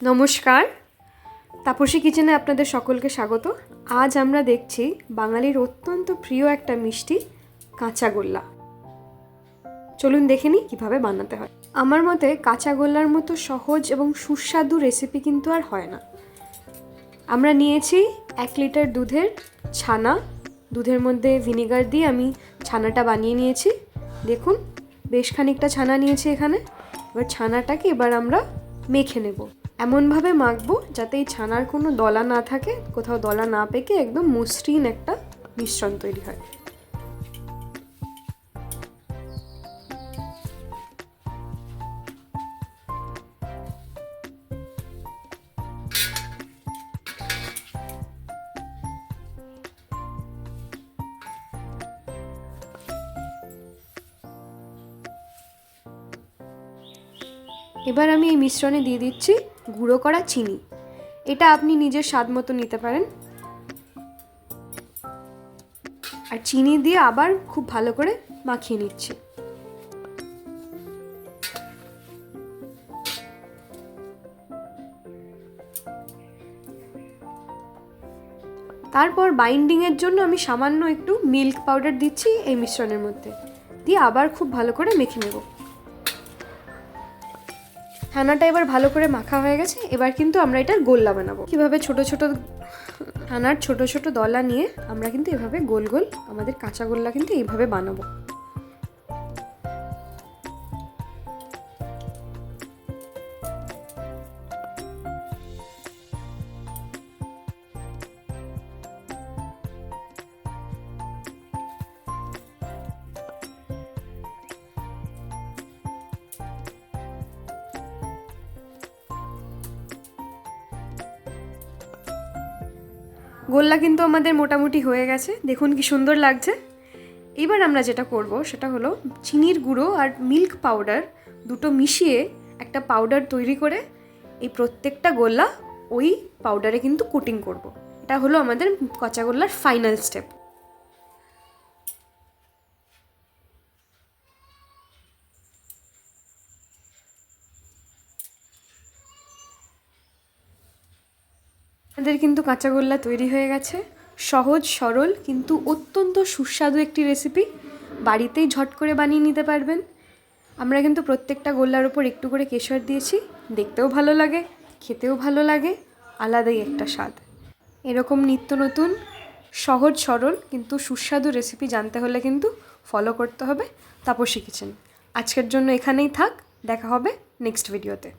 নমস্কার, তাপসী কিচেনে আপনাদের সকলকে স্বাগত। আজ আমরা দেখছি বাঙালির অত্যন্ত প্রিয় একটা মিষ্টি কাঁচাগোল্লা। চলুন দেখে নিই কীভাবে বানাতে হয়। আমার মতে কাঁচাগোল্লার মতো সহজ এবং সুস্বাদু রেসিপি কিন্তু আর হয় না। আমরা নিয়েছি 1 লিটার দুধের ছানা। দুধের মধ্যে ভিনেগার দিয়ে আমি ছানাটা বানিয়ে নিয়েছি। দেখুন বেশ খানিকটা ছানা নিয়েছি এখানে। এবার ছানাটাকে আমরা মেখে নেব। এমনভাবে মাখবো যাতে এই ছানার কোনো দলা না থাকে, কোথাও দলা না পেকে একদম মসৃণ একটা মিশ্রণ তৈরি হয়। এবার আমি এই মিশ্রণে দিয়ে দিচ্ছি গুঁড়ো করা চিনি। এটা আপনি নিজের স্বাদ মতো নিতে পারেন। আর চিনি দিয়ে আবার খুব ভালো করে মাখিয়ে নিচ্ছি। তারপর বাইন্ডিংয়ের জন্য আমি সামান্য একটু মিল্ক পাউডার দিচ্ছি এই মিশ্রণের মধ্যে, দিয়ে আবার খুব ভালো করে মেখে নেব। ছানাটা এবার ভালো করে মাখা হয়ে গেছে। এবার কিন্তু আমরা এটার গোল্লা বানাবো। কিভাবে ছোট ছোট ছানার ছোট ছোট দলা নিয়ে আমরা কিন্তু এভাবে গোল গোল আমাদের কাঁচা গোল্লা কিন্তু এইভাবে বানাবো। গোল্লা কিন্তু আমাদের মোটামুটি হয়ে গেছে। দেখুন কি সুন্দর লাগছে। এবার আমরা যেটা করব সেটা হলো চিনির গুঁড়ো আর মিল্ক পাউডার দুটো মিশিয়ে একটা পাউডার তৈরি করে এই প্রত্যেকটা গোল্লা ওই পাউডারে কিন্তু কোটিং করব। এটা হলো আমাদের কাঁচাগোল্লার ফাইনাল স্টেপ। আমাদের কিন্তু কাঁচাগোল্লা তৈরি হয়ে গেছে। সহজ সরল কিন্তু অত্যন্ত সুস্বাদু একটি রেসিপি। বাড়িতেই ঝট করে বানিয়ে নিতে পারবেন। আমরা কিন্তু প্রত্যেকটা গোল্লার ওপর একটু করে কেশর দিয়েছি। দেখতেও ভালো লাগে, খেতেও ভালো লাগে, আলাদাই একটা স্বাদ। এরকম নিত্য নতুন সহজ সরল কিন্তু সুস্বাদু রেসিপি জানতে হলে কিন্তু ফলো করতে হবে তাপসী কিচেন। আজকের জন্য এখানেই থাক, দেখা হবে নেক্সট ভিডিওতে।